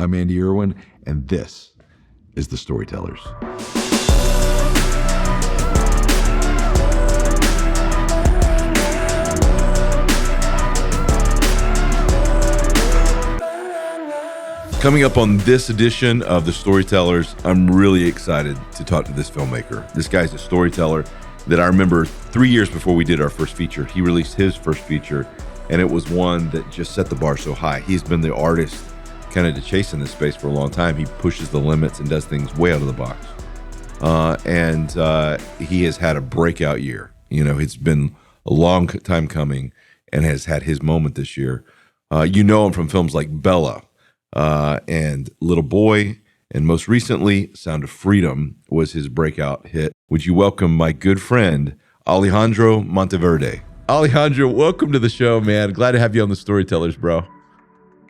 I'm Andy Erwin, and this is the Storytellers. Coming up on this edition of the Storytellers, I'm really excited to talk to this filmmaker. This guy's a storyteller that I remember 3 years before we did our first feature, he released his first feature, and it was one that just set the bar so high. He's been the artist kind of to chase in this space for a long time. He pushes the limits and does things way out of the box. And he has had a breakout year. You know, it's been a long time coming and has had his moment this year. You know him from films like Bella, and Little Boy, and most recently, Sound of Freedom was his breakout hit. Would you welcome my good friend, Alejandro Monteverde? Alejandro, welcome to the show, man. Glad to have you on the Storytellers, bro.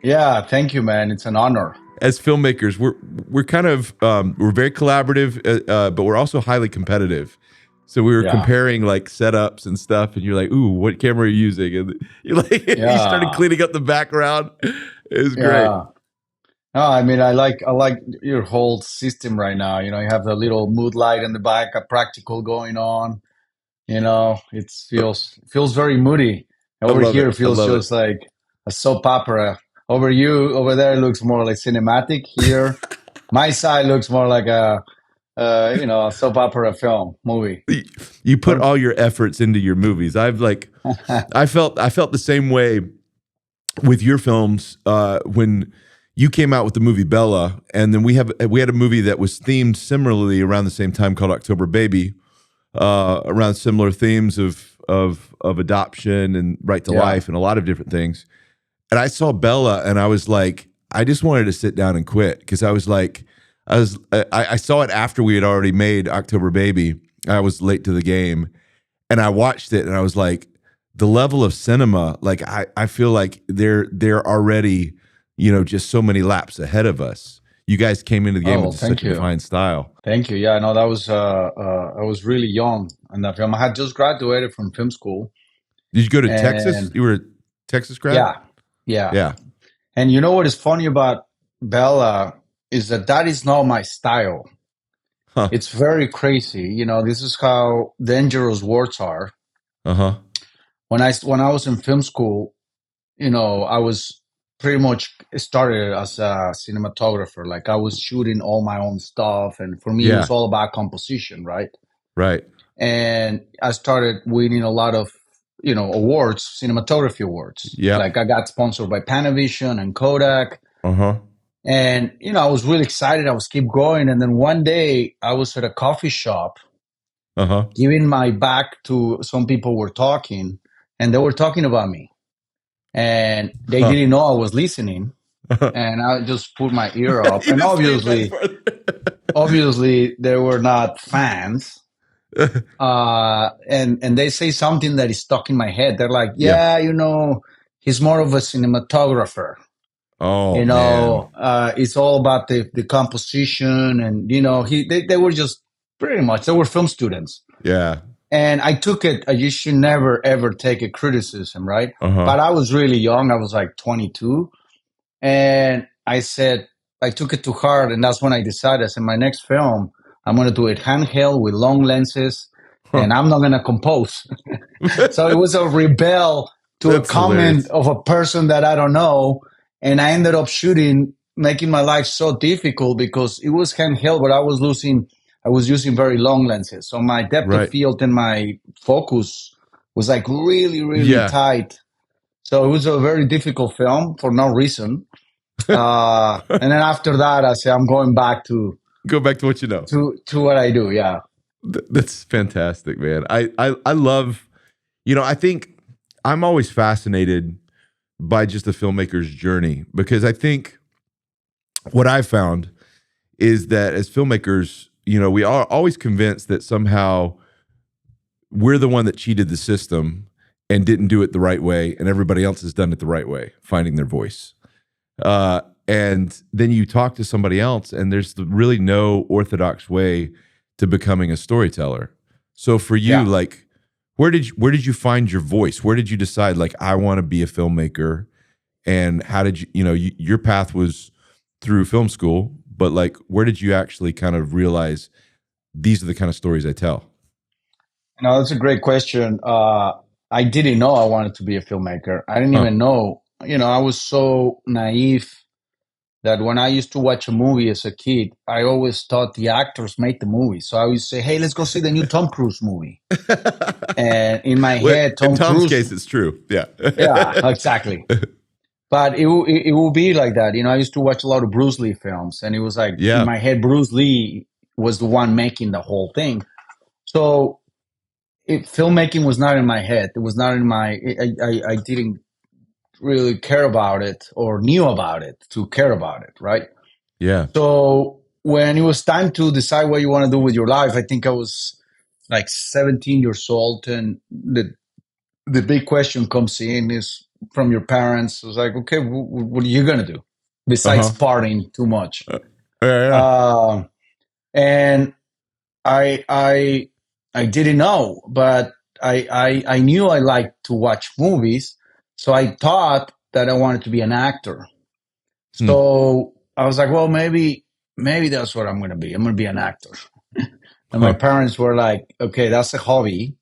Yeah, thank you, man. It's an honor. As filmmakers, we're kind of we're very collaborative, but we're also highly competitive. So we were comparing like setups and stuff, and you're like, "Ooh, what camera are you using?" And you're like, you started cleaning up the background. It was great. No, I mean, I like your whole system right now. You know, you have the little mood light in the back, a practical going on. You know, it feels very moody. Over here, it feels just like a soap opera. Over there, it looks more like cinematic. Here, my side looks more like a soap opera movie. You put all your efforts into your movies. I felt the same way with your films when you came out with the movie Bella, and then we had a movie that was themed similarly around the same time called October Baby, around similar themes of adoption and right to life and a lot of different things. And I saw Bella, and I was like, I just wanted to sit down and quit because I saw it after we had already made October Baby. I was late to the game, and I watched it, and I was like, the level of cinema, like I feel like they're already, you know, just so many laps ahead of us. You guys came into the game with such a defined style. Thank you. Yeah, no, that was I was really young in that film. I had just graduated from film school. Did you go to Texas? You were a Texas grad? Yeah. And you know what is funny about Bella is that is not my style. Huh. It's very crazy. You know, this is how dangerous words are. Uh-huh. When I was in film school, you know, I was pretty much started as a cinematographer. Like I was shooting all my own stuff, and for me, it was all about composition, right? Right. And I started winning a lot of, you know, awards, cinematography awards. Yeah. Like I got sponsored by Panavision and Kodak. Uh-huh. And, you know, I was really excited. I was keep going. And then one day I was at a coffee shop, giving my back to some people were talking, and they were talking about me. And they didn't know I was listening. And I just put my ear up. And obviously they were not fans. And they say something that is stuck in my head. They're like, you know, he's more of a cinematographer. Oh, you know, it's all about the composition, and you know, they were just pretty much, they were film students. Yeah. And I took it. You should never ever take a criticism, right? But I was really young. I was like 22, and I took it to heart, and that's when I decided. I said, my next film, I'm going to do it handheld with long lenses, and I'm not going to compose. So it was a rebel to a comment of a person that I don't know. And I ended up making my life so difficult because it was handheld, but I was using very long lenses. So my depth of field and my focus was like really, really tight. So it was a very difficult film for no reason. And then after that, I said, I'm going back to what you know, to what I do. Yeah. That's fantastic, man. I love, you know, I think I'm always fascinated by just the filmmaker's journey, because I think what I've found is that as filmmakers, you know, we are always convinced that somehow we're the one that cheated the system and didn't do it the right way, and everybody else has done it the right way, finding their voice. And then you talk to somebody else, and there's really no orthodox way to becoming a storyteller. So for you, like, where did you find your voice? Where did you decide, like, I want to be a filmmaker? And how did you, you know, your path was through film school, but like, where did you actually kind of realize these are the kind of stories I tell? No, that's a great question. I didn't know I wanted to be a filmmaker. I didn't Huh. even know. I was so naive that when I used to watch a movie as a kid, I always thought the actors made the movie. So I would say, "Hey, let's go see the new Tom Cruise movie." And in my Well, head, in Tom Tom's Cruise, case, it's true. Yeah. yeah, exactly. But it will be like that. I used to watch a lot of Bruce Lee films, and it was like in Yeah. my head, Bruce Lee was the one making the whole thing. So filmmaking was not in my head. It was not in my. I didn't really care about it or knew about it to care about it, right? Yeah. So when it was time to decide what you want to do with your life, I think I was like 17 years old, and the big question comes in is from your parents. It was like, okay, what are you gonna do besides Uh-huh. partying too much? Yeah. Um, and I I I didn't know, but I knew I liked to watch movies, so I thought that I wanted to be an actor. Hmm. So I was like, well, maybe that's what I'm going to be. I'm going to be an actor. And my Huh. parents were like, okay, that's a hobby.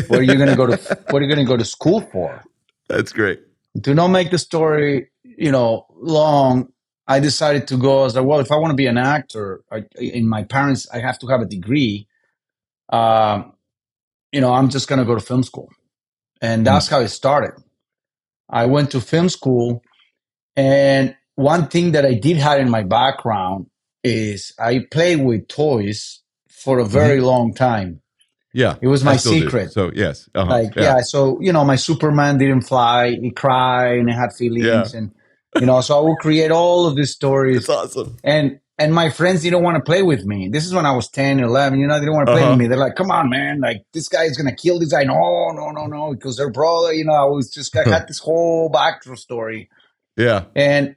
What are you going to go to? What are you going to go to school for? That's great. To not make the story, long, I decided to go. I was like, well, if I want to be an actor, in my parents, I have to have a degree. Um, I'm just going to go to film school. And Hmm. that's how it started. I went to film school. And one thing that I did have in my background is I played with toys for a Hmm. very long time. Yeah. It was I my still do. secret. So yes. Uh-huh. Like, Yeah. yeah, so, my Superman didn't fly, he cried and he had Yeah. feelings. And, so I would create all of these It's stories. awesome. And my friends didn't want to play with me. This is when I was 10, 11, they didn't want to play with Uh-huh. me. They're like, come on, man. Like, this guy is going to kill this guy. No, no, no, no. Because their brother, I had this whole backstory. Yeah. And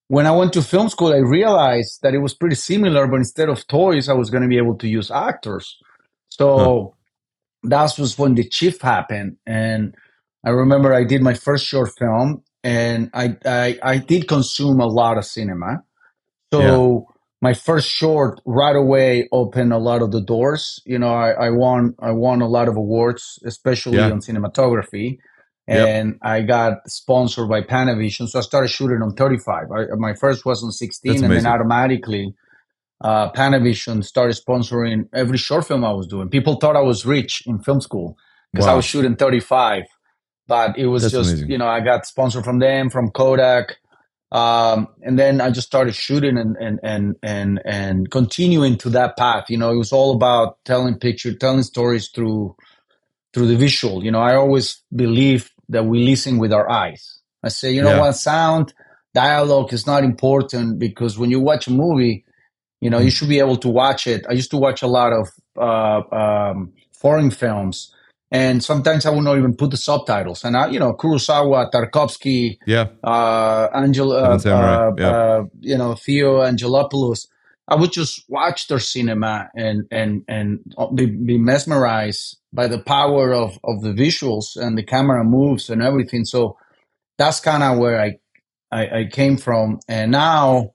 when I went to film school, I realized that it was pretty similar, but instead of toys, I was going to be able to use actors. Huh. So that was when the shift happened. And I remember I did my first short film, and I did consume a lot of cinema. Yeah. So my first short right away opened a lot of the doors. I won a lot of awards, especially Yeah. on cinematography, Yep. and I got sponsored by Panavision. So I started shooting on 35. My first was on That's 16, and then amazing. automatically Panavision started sponsoring every short film I was doing. People thought I was rich in film school because I was Wow. shooting 35, but it was That's just, amazing. I got sponsored from them, from Kodak. And then I just started shooting and continuing to that path. It was all about telling stories through the visual. I always believe that we listen with our eyes. I say, Yeah. what, sound, dialogue is not important, because when you watch a movie, you Hmm. should be able to watch it. I used to watch a lot of foreign films, and sometimes I would not even put the subtitles. And Kurosawa, Tarkovsky, Yeah. Seven Angela, Samurai. Yeah. Theo Angelopoulos. I would just watch their cinema and be mesmerized by the power of the visuals and the camera moves and everything. So that's kind of where I came from. And now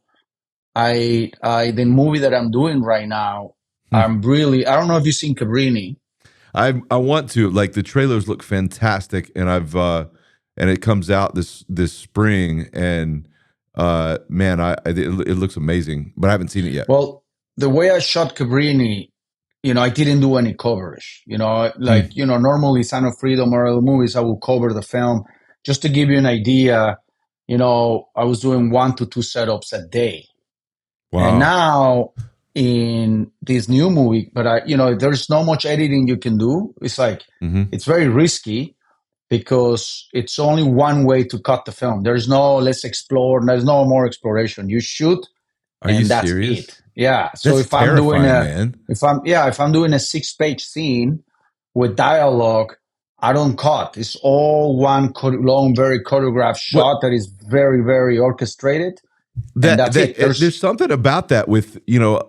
the movie that I'm doing right now, Hmm. I don't know if you've seen Cabrini. I want to, like, the trailers look fantastic, and and it comes out this spring, and man, it looks amazing, but I haven't seen it yet. Well, the way I shot Cabrini, I didn't do any coverage. Hmm. Normally Sound of Freedom or other movies, I will cover the film. Just to give you an idea, I was doing 1 to 2 setups a day. And Wow. now in this new movie, but there's not much editing you can do. It's like, Hmm. it's very risky because it's only one way to cut the film. There's no let's explore. There's no more exploration. You shoot, Are you and that's it. serious? Yeah. So That's terrifying, man. if I'm doing a 6-page scene with dialogue, I don't cut. It's all one long, very choreographed What shot that is very, very orchestrated, and that that's that it. There's there's something about that with,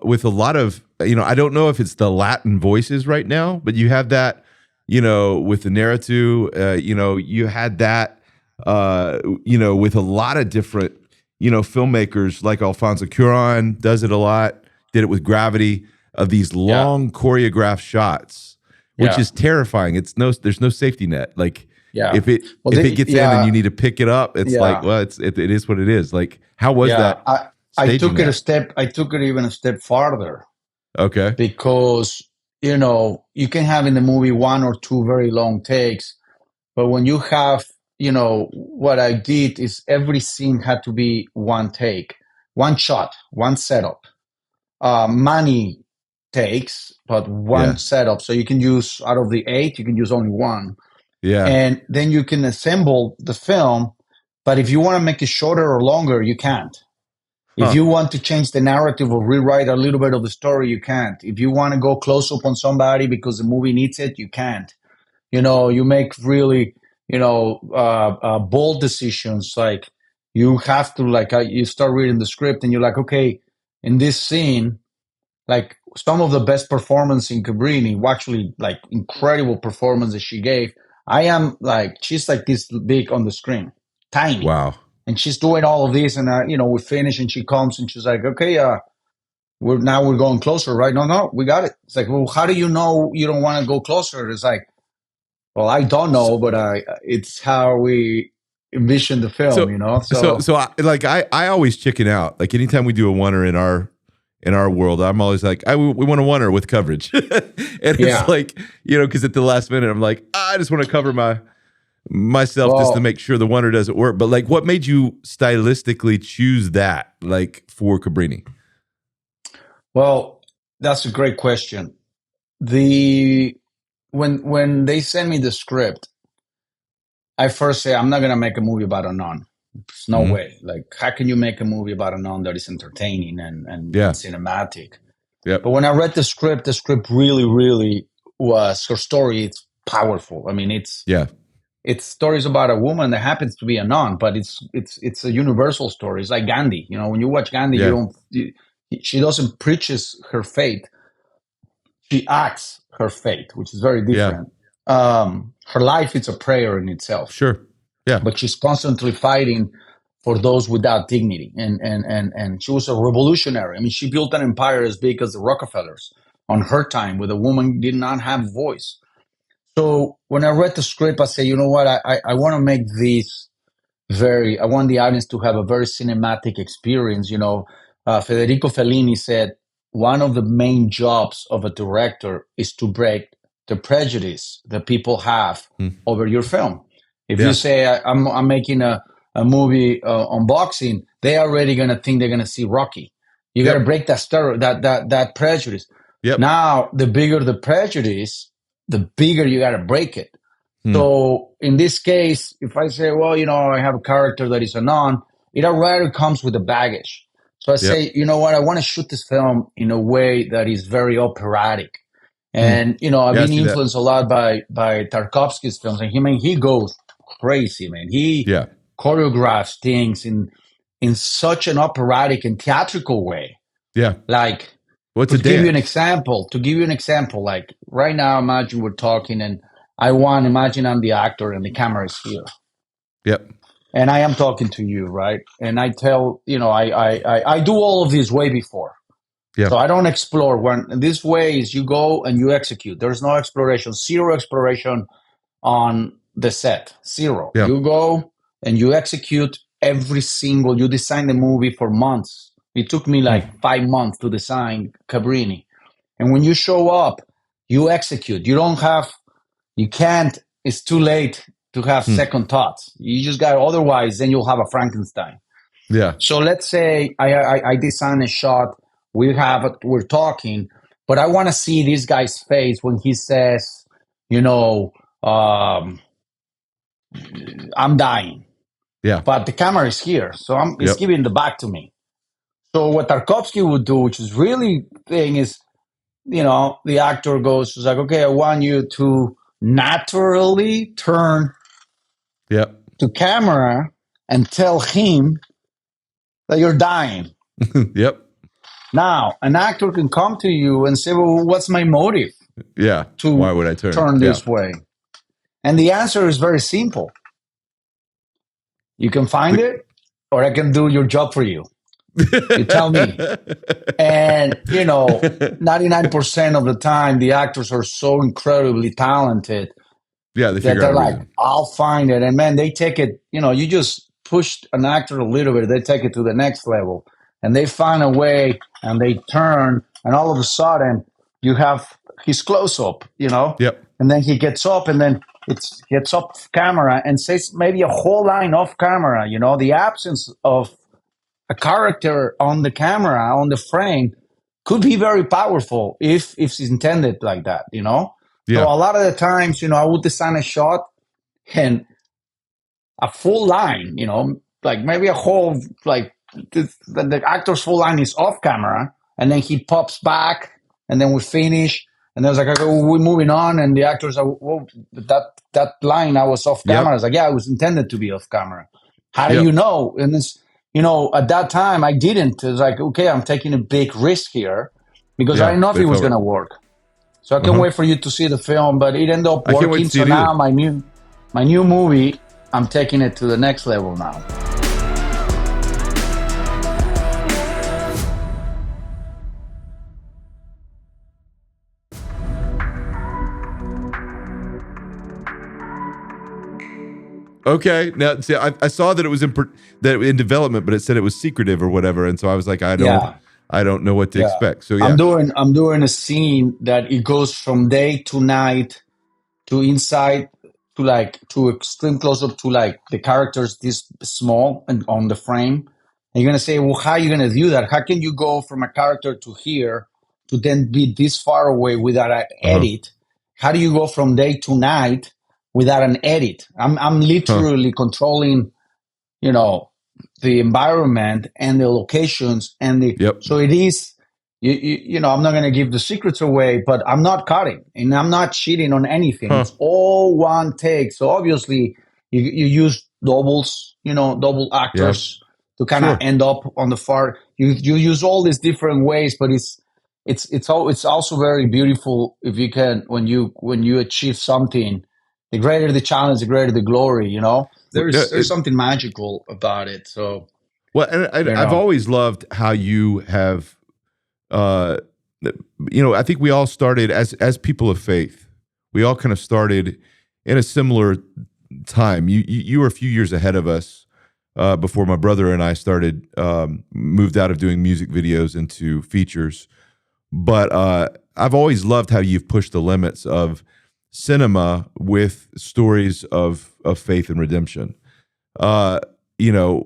with a lot of, I don't know if it's the Latin voices right now, but you have that, with the narrative, you had that, with a lot of different, filmmakers like Alfonso Cuarón does it a lot, did it with Gravity, of these Yeah. long choreographed shots, which Yeah. is terrifying. There's no safety net. Like Yeah. if it gets in and you need to pick it up, it's like, well, it is what it is. Like, how was that? I took it even a step farther. Okay. Because, you can have in the movie one or two very long takes, but when you have, what I did is every scene had to be one take, one shot, one setup. Many takes, but one setup. So you can use, out of the 8, you can use only one. Yeah. And then you can assemble the film, but if you want to make it shorter or longer, you can't. If you want to change the narrative or rewrite a little bit of the story, you can't. If you want to go close up on somebody because the movie needs it, you can't. You make really, bold decisions. Like you have to, you start reading the script and you're like, okay, in this scene, like some of the best performance in Cabrini, actually like incredible performances she gave. She's like this big on the screen, tiny. Wow. And she's doing all of this, and we finish, and she comes, and she's like, "Okay, we're going closer, right? No, we got it." It's like, well, how do you know you don't want to go closer? It's like, well, I don't know, but it's how we envision the film, I always chicken out. Like anytime we do a oneer in our world, I'm always like, we want a oneer with coverage, and it's like, because at the last minute, I'm like, I just want to cover myself just to make sure the oneer doesn't work. But like, what made you stylistically choose that, like for Cabrini? Well, that's a great question. When they send me the script, I first say, I'm not going to make a movie about a nun. There's no way. Like, how can you make a movie about a nun that is entertaining and cinematic? Yeah. But when I read the script really, really was, her story, it's powerful. I mean, it's stories about a woman that happens to be a nun, but it's a universal story. It's like Gandhi. When you watch Gandhi, she doesn't preaches her faith. She acts her faith, which is very different. Her life is a prayer in itself. Sure. Yeah. But she's constantly fighting for those without dignity. And she was a revolutionary. I mean, she built an empire as big as the Rockefellers on her time, where the woman did not have voice. So when I read the script, I said, you know what? I want to make this I want the audience to have a very cinematic experience. Federico Fellini said, one of the main jobs of a director is to break the prejudice that people have over your film. If you say, I'm making a movie on boxing, they're already going to think they're going to see Rocky. You got to break that prejudice. Now, the bigger the prejudice, the bigger you got to break it. So in this case, if I say, well, I have a character that is a nun, it already comes with a baggage. So I say, you know what, I want to shoot this film in a way that is very operatic. And, I've been influenced a lot by Tarkovsky's films. And he goes crazy, man. He choreographs things in such an operatic and theatrical way. Yeah. Like, to give you an example, like right now, imagine we're talking and imagine I'm the actor and the camera is here. Yep. And I am talking to you, right? And I tell, I do all of this way before. Yeah. So I don't explore. This way is you go and you execute. There's no exploration, zero exploration on the set, zero. Yeah. You go and you execute you design the movie for months. It took me like 5 months to design Cabrini. And when you show up, you execute. You can't, it's too late to have second thoughts. You just got, otherwise, then you'll have a Frankenstein. Yeah. So let's say I design a shot, we're talking, but I want to see this guy's face when he says, I'm dying. Yeah. But the camera is here, so it's giving the back to me. So what Tarkovsky would do, which is really thing, is, the actor goes, like, okay, I want you to naturally turn to camera and tell him that you're dying. Yep. Now, an actor can come to you and say, well, what's my motive? Yeah. Why would I turn this way? And the answer is very simple. You can find it. or I can do your job for you. You tell me. And, 99% of the time, the actors are so incredibly talented Yeah, they that figure out they're a like, reason. I'll find it. And man, they take it, you just push an actor a little bit, they take it to the next level. And they find a way and they turn, and all of a sudden you have his close up, Yep. and then he gets up and then it gets off camera and says maybe a whole line off camera, the absence of a character on the camera, on the frame, could be very powerful if it's intended like that. So Yeah. a lot of the times, I would design a shot and a full line, like maybe a whole, like the actor's full line is off camera, and then he pops back, and then we finish, and then it's like, okay, we're moving on, and the actors are, well, that line I was off camera. Yep. It's like, yeah, it was intended to be off camera. How do you Yep. know? And it's, at that time I didn't. It's like, okay, I'm taking a big risk here because I Yeah. didn't know if They it was felt going right. to work. So I can't Uh-huh. wait for you to see the film, but it ended up I can't wait to working. see So it either. now my new movie, I'm taking it to the next level now. Okay. Now, see, I saw that it was that in development, but it said it was secretive or whatever, and so I was like, I Yeah, don't know what to yeah. expect. So I'm yeah. doing a scene that it goes from day to night to inside to like to extreme close up to like the characters this small and on the frame. And you're gonna say, well, how are you gonna do that? How can you go from a character to here to then be this far away without an Uh-huh. edit? How do you go from day to night without an edit? I'm Huh. literally controlling, you know, the environment and the locations and the Yep. so it is I'm not going to give the secrets away, but I'm not cutting and I'm not cheating on anything. Huh. It's all one take. So obviously you use double Yeah. actors to kind of Sure. end up on the far. You use all these different ways, but it's also very beautiful if you can when you achieve something. The greater the challenge, the greater the glory. There's something magical about it. So Well, and I've always loved how you have, uh, I think we all started as people of faith. We all kind of started in a similar time. You were a few years ahead of us before my brother and I started moved out of doing music videos into features. But I've always loved how you've pushed the limits of cinema with stories of faith and redemption. Uh,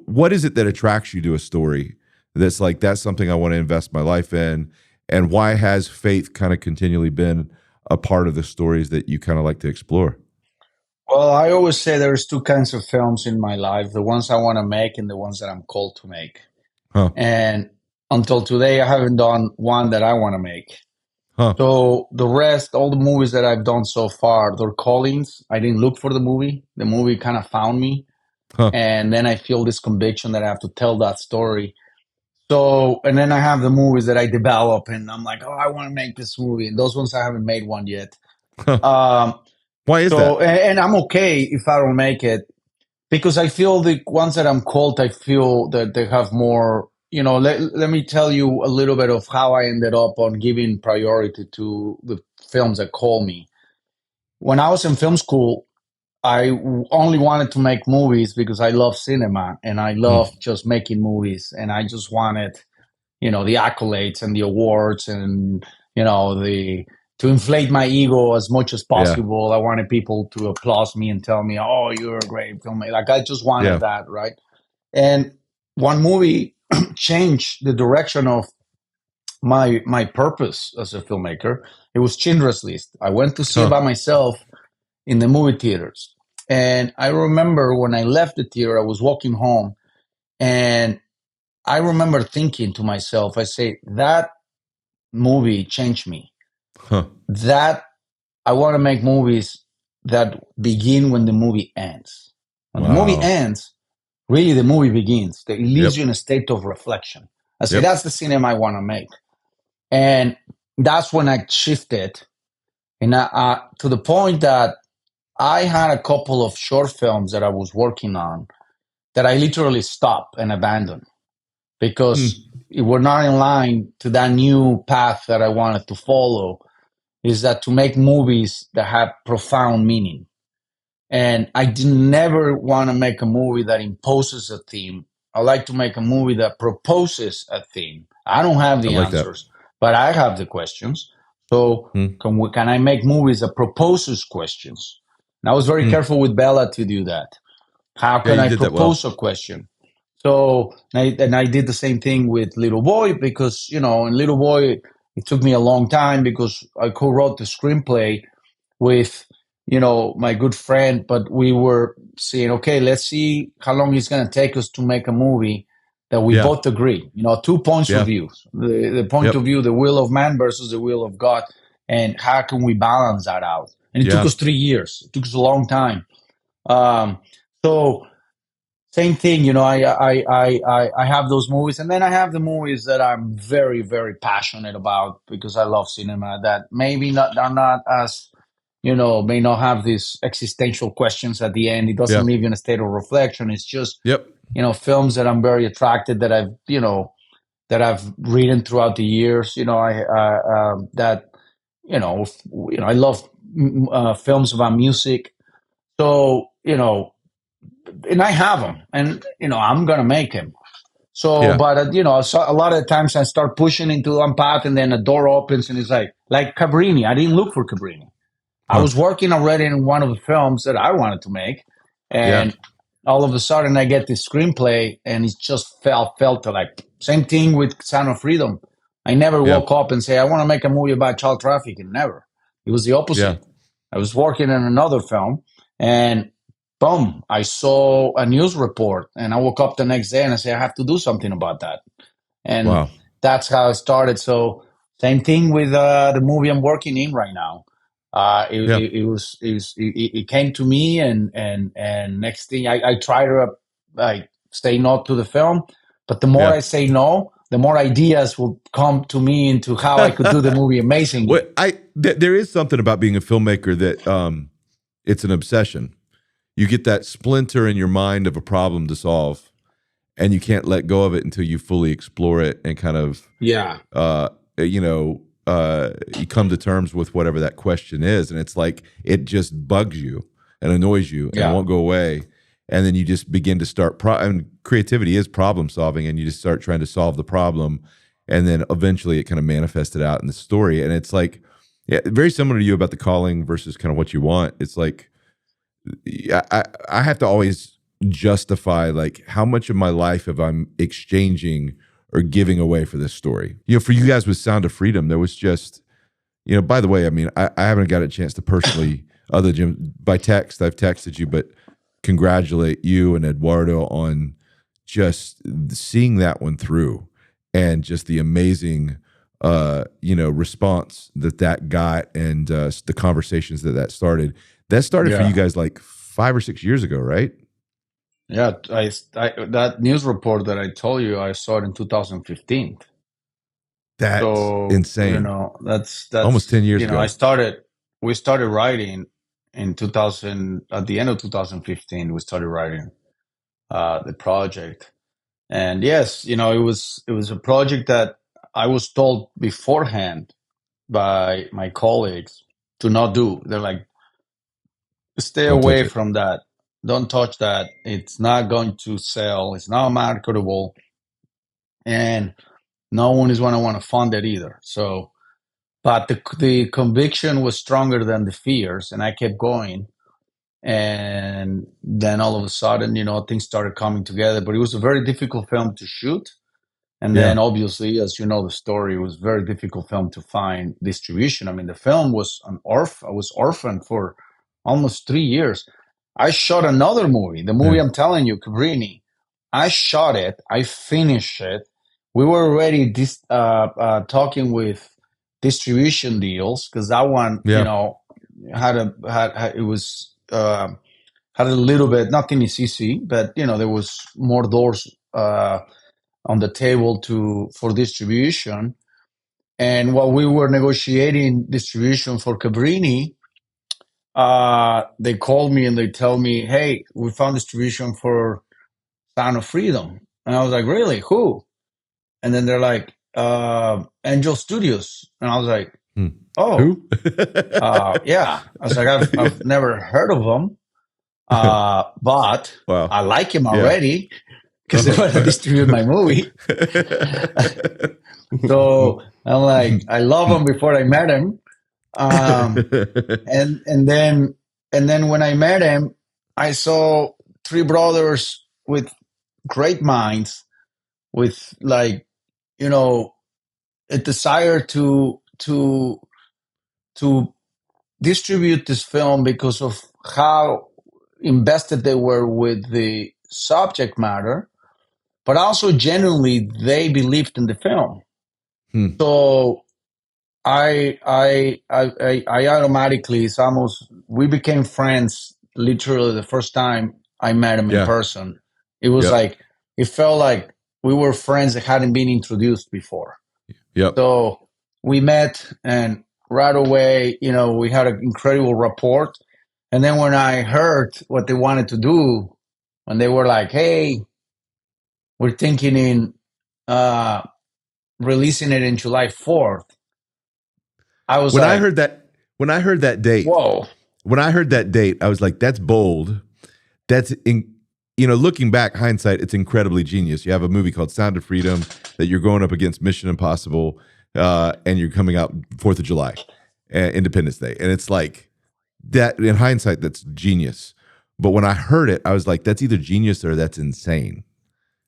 what is it that attracts you to a story that's like, that's something I want to invest my life in? And why has faith kind of continually been a part of the stories that you kind of like to explore? Well, I always say there's two kinds of films in my life: the ones I want to make and the ones that I'm called to make. Huh. And until today, I haven't done one that I want to make. Huh. So the rest, all the movies that I've done so far, they're callings. I didn't look for the movie. The movie kind of found me. Huh. And then I feel this conviction that I have to tell that story. So, and then I have the movies that I develop and I'm like, oh, I want to make this movie. And those ones I haven't made one yet. Huh. Um, Why is so, that? and I'm okay if I don't make it because I feel the ones that I'm called, I feel that they have more, let me tell you a little bit of how I ended up on giving priority to the films that call me. When I was in film school, only wanted to make movies because I love cinema and I Hmm. love just making movies and I just wanted, the accolades and the awards and, the to inflate my ego as much as Yeah. possible. I wanted people to applaud me and tell me, "Oh, you're a great filmmaker." Like I just wanted Yeah. that, right? And one movie changed the direction of my purpose as a filmmaker. It was Schindler's List. I went to see it Huh. by myself in the movie theaters. And I remember when I left the theater, I was walking home and I remember thinking to myself, I say, that movie changed me. Huh. That I want to make movies that begin when the movie ends. When the movie Wow. ends, really the movie begins. It leaves Yep. you in a state of reflection. I say, Yep. that's the cinema I want to make. And that's when I shifted and to the point that I had a couple of short films that I was working on that I literally stopped and abandoned because Hmm. it were not in line to that new path that I wanted to follow. Is that to make movies that have profound meaning? And I did never want to make a movie that imposes a theme. I like to make a movie that proposes a theme. I don't have I the like that. answers, but I have the questions. So Hmm. can I make movies that proposes questions? And I was very Hmm. careful with Bella to do that. How Yeah, can you I did that well. propose a question? So, and I did the same thing with Little Boy because, in Little Boy, it took me a long time because I co-wrote the screenplay with, my good friend, but we were saying, okay, let's see how long it's going to take us to make a movie that we Yeah. both agree, two points of Yeah. view, the point of Yep. view, the will of man versus the will of God. And how can we balance that out? And it took Yeah. us 3 years. It took us a long time. Um, so same thing, I have those movies, and then I have the movies that I'm very, very passionate about because I love cinema. That maybe not are not as may not have these existential questions at the end. It doesn't Yeah. leave you in a state of reflection. It's just Yep. films that I'm very attracted that I've readden throughout the years. That I love films about music. So and I have them, and I'm gonna make them. So, Yeah. but so a lot of times I start pushing into one path, and then a door opens, and it's like Cabrini. I didn't look for Cabrini. I Huh. was working already in one of the films that I wanted to make, Yeah. and all of a sudden I get this screenplay, and it just felt like same thing with Sound of Freedom. I never Yeah. woke up and say I want to make a movie about child trafficking. Never. It was the Yeah. opposite. I was working in another film, and boom, I saw a news report, and I woke up the next day and I said I have to do something about that, and Wow. that's how it started. So same thing with the movie I'm working in right now. Yeah. It came to me, and next thing I try to like say no to the film, but the more Yeah. I say no, the more ideas will come to me into how I could do the movie Well, amazingly. there is something about being a filmmaker that it's an obsession. You get that splinter in your mind of a problem to solve, and you can't let go of it until you fully explore it and kind of Yeah, you come to terms with whatever that question is, and it's like it just bugs you and annoys you and it yeah, won't go away, and then you just begin to start and creativity is problem solving, and you just start trying to solve the problem, and then eventually it kind of manifested out in the story, and it's like, yeah, very similar to you about the calling versus kind of what you want. It's like, yeah, I have to always justify like how much of my life have I'm exchanging or giving away for this story. For you guys with Sound of Freedom, there was just, by the way, I mean, I haven't got a chance to personally, other than by text, I've texted you, but congratulate you and Eduardo on just seeing that one through and just the amazing, response that got, and the conversations that started. That started for you yeah. guys like 5 or 6 years ago, right? Yeah, that news report that I told you, I saw it in 2015. That's So, insane. Almost that's 10 years ago. we started writing in 2000, at the end of 2015, we started writing the project. And yes, it was a project that I was told beforehand by my colleagues to not do. They're like, stay Don't touch away it. from that. Don't touch that. It's not going to sell. It's not marketable. And no one is going to want to fund it either. So, but the conviction was stronger than the fears, and I kept going. And then all of a sudden, things started coming together. But it was a very difficult film to shoot. And Yeah. then obviously, as you know, the story, was a very difficult film to find distribution. I mean, the film was I was orphaned for almost 3 years. I shot another movie, the movie Yeah. I'm telling you, Cabrini. I shot it. I finished it. We were already talking with distribution deals because that one, Yeah. it was had a little bit. Nothing is easy, but there was more doors on the table for distribution. And while we were negotiating distribution for Cabrini, they called me and they tell me, "Hey, we found distribution for Sound of Freedom. And I was like, really? Who? And then they're like, Angel Studios. And I was like, oh, Who? yeah. I was like, I've never heard of them. But Wow. I like him Yeah. already because they want to distribute my movie. So I'm like, I love him before I met him. And then when I met him, I saw three brothers with great minds, with like, a desire to distribute this film because of how invested they were with the subject matter, but also genuinely they believed in the film. So I automatically, it's almost, we became friends literally the first time I met him in person. It was like, it felt like we were friends that hadn't been introduced before. So we met, and right away, we had an incredible rapport. And then when I heard what they wanted to do, when they were like, hey, we're thinking in releasing it in July 4th, I was when like, I heard that date, whoa. When I heard that date, I was like, that's bold. That's looking back, hindsight, it's incredibly genius. You have a movie called Sound of Freedom that you're going up against Mission Impossible, and you're coming out 4th of July, Independence Day. And it's like that, in hindsight, that's genius. But when I heard it, I was like, that's either genius or that's insane.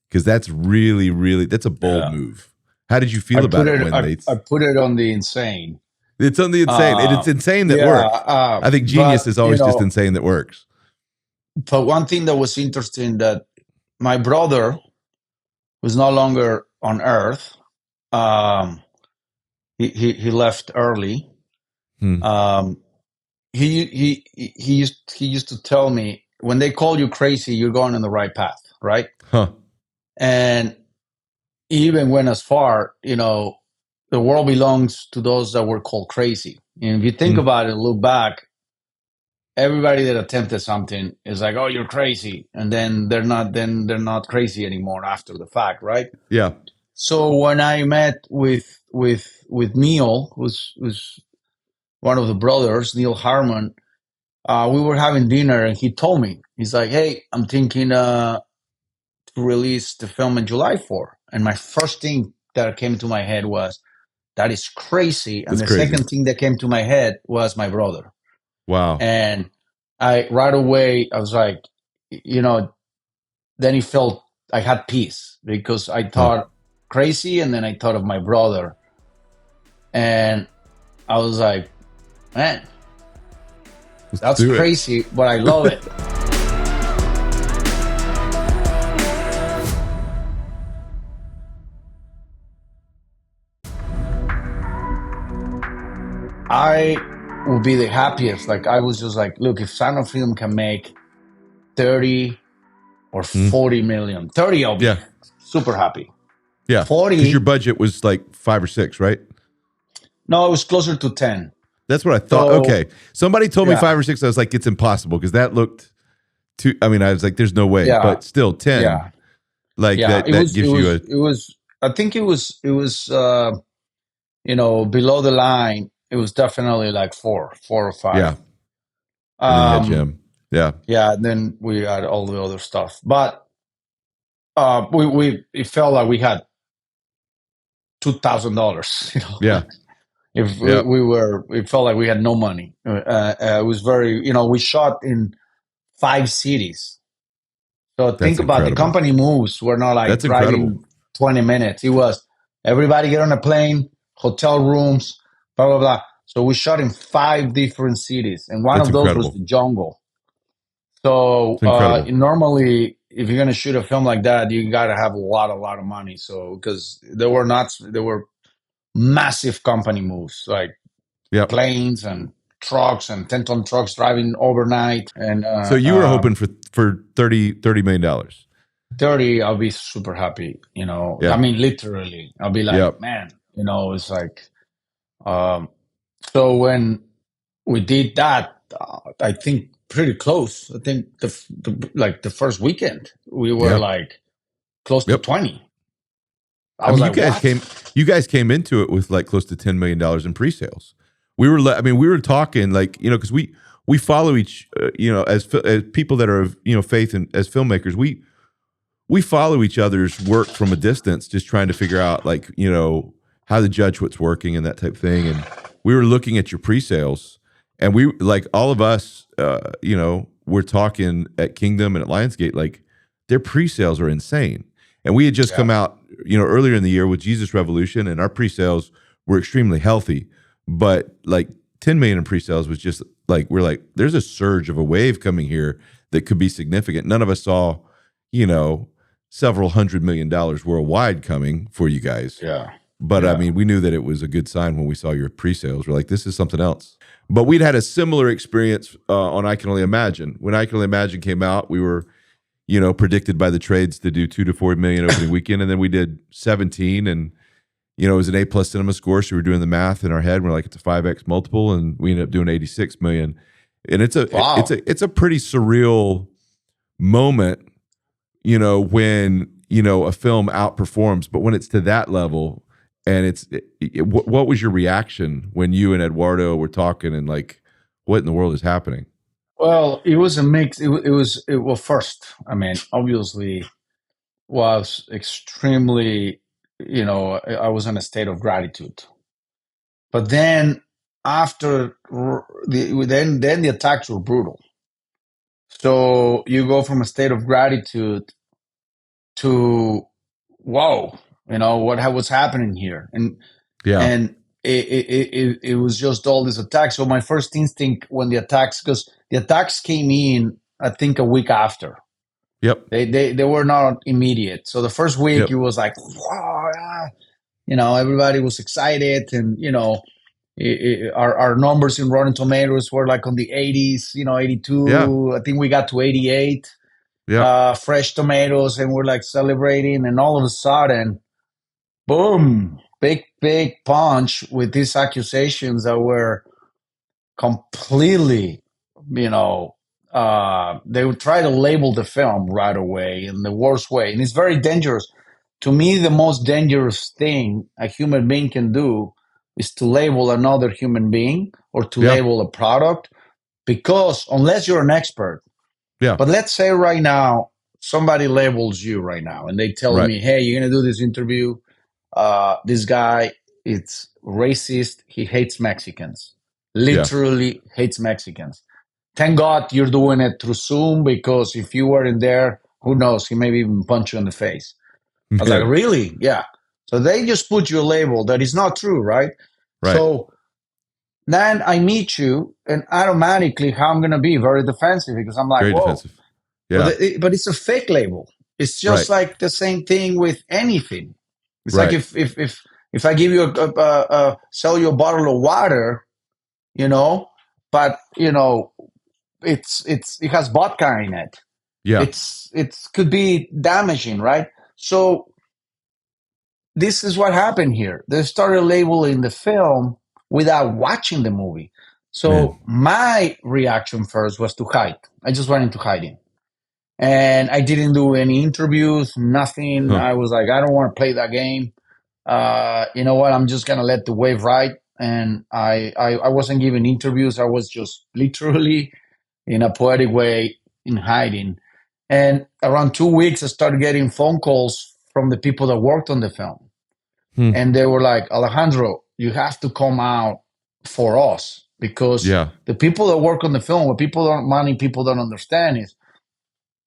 Because that's really, really, that's a bold move. How did you feel about it when I put it on the insane. It's on the insane. And it's insane that works. I think genius is always just insane that works. But one thing that was interesting, that my brother was no longer on Earth. He left early. He used to tell me, when they call you crazy, you're going on the right path, right? And he even went as far, the world belongs to those that were called crazy. And if you think about it, look back, everybody that attempted something is like, oh, you're crazy. And then they're not crazy anymore after the fact, right? Yeah. So when I met with Neil, who's one of the brothers, Neil Harmon, we were having dinner, and he told me, he's like, hey, I'm thinking to release the film in July 4th. And my first thing that came to my head was, that is crazy. And the second thing that came to my head was my brother. Wow. And right away, I was like, then it felt I had peace, because I thought crazy, and then I thought of my brother. And I was like, man, that's crazy, but I love it. I will be the happiest. Like, I was just like, look, if Sound of Freedom can make 30 or 40 million, 30, I'll be super happy. Yeah. 40. Because your budget was like 5 or 6, right? No, it was closer to 10. That's what I thought. So, okay. Somebody told me 5 or 6. I was like, it's impossible, because that looked too, I was like, there's no way. Yeah. But still 10. Yeah. Like that gives you a. It was, I think it was below the line. It was definitely like 4 or 5. Yeah. And then you had Jim. Yeah. Yeah. And then we had all the other stuff. But it felt like we had $2,000, Yeah. It felt like we had no money. It was very, we shot in 5 cities. So think about the company moves. We're not like driving 20 minutes. It was everybody get on a plane, hotel rooms, blah, blah, blah. So we shot in 5 different cities. And one of those was the jungle. So normally, if you're going to shoot a film like that, you got to have a lot of money. So, because there were massive company moves, like planes and trucks and 10-ton trucks driving overnight. And so you were hoping for $30 million. 30, I'll be super happy. Literally, I'll be like, man, it's like, so when we did that, I think pretty close. I think the first weekend we were Yeah. like close to Yep. 20. I I was mean, like, what? you guys came into it with like close to $10 million in pre-sales. I mean, we were talking like, because we follow each, as people that are of, faith and as filmmakers, we follow each other's work from a distance, just trying to figure out like, how to judge what's working and that type of thing. And we were looking at your pre-sales, and we like all of us, we're talking at Kingdom and at Lionsgate, like their pre-sales are insane. And we had just Yeah. come out, earlier in the year with Jesus Revolution, and our pre-sales were extremely healthy. But like 10 million in pre-sales was just like, we're like, there's a surge of a wave coming here that could be significant. None of us saw, several $100 million worldwide coming for you guys. Yeah. But Yeah. I mean, we knew that it was a good sign when we saw your pre-sales. We're like, this is something else. But we'd had a similar experience on I Can Only Imagine. When I Can Only Imagine came out, we were, predicted by the trades to do 2 to 4 million opening weekend, and then we did 17, and it was an A+ cinema score. So we were doing the math in our head. We're like, it's a 5x multiple, and we ended up doing 86 million. And it's Wow. a pretty surreal moment, when a film outperforms, but when it's to that level, and what was your reaction when you and Eduardo were talking, and like, what in the world is happening? Well, it was a mix. Well, first, I mean, obviously was extremely, I was in a state of gratitude. But then after then the attacks were brutal. So you go from a state of gratitude to, whoa, what was happening here, Yeah. and it was just all these attacks. So my first instinct when because the attacks came in, I think a week after. Yep. They were not immediate. So the first week Yep. it was like, wow, everybody was excited, and our numbers in Rotten Tomatoes were like on the 80s, 82. Yeah. I think we got to 88 Yeah. fresh tomatoes, and we're like celebrating, and all of a sudden, boom, big punch with these accusations that were completely, they would try to label the film right away in the worst way. And it's very dangerous. To me, the most dangerous thing a human being can do is to label another human being or to Yeah. label a product, because unless you're an expert, Yeah. but let's say right now, somebody labels you right now and they tell Right. me, hey, you're going to do this interview. This guy, it's racist. He hates Mexicans, literally hates Mexicans. Thank God you're doing it through Zoom, because if you weren't there, who knows? He maybe even punch you in the face. I was like, really? Yeah. So they just put you a label that is not true, right? Right. So then I meet you, and automatically, how I'm going to be very defensive, because I'm like, Very whoa, defensive. Yeah. but it's a fake label. It's just like the same thing with anything. It's like if I give you sell you a bottle of water, but it has vodka in it. Yeah. It could be damaging, right? So this is what happened here. They started labeling the film without watching the movie. So my reaction first was to hide. I just went into hiding. And I didn't do any interviews, nothing. I was like, I don't want to play that game. You know what? I'm just going to let the wave ride. And I wasn't giving interviews. I was just literally in a poetic way in hiding. And around 2 weeks, I started getting phone calls from the people that worked on the film. And they were like, Alejandro, you have to come out for us, because the people that work on the film, what many people don't understand is,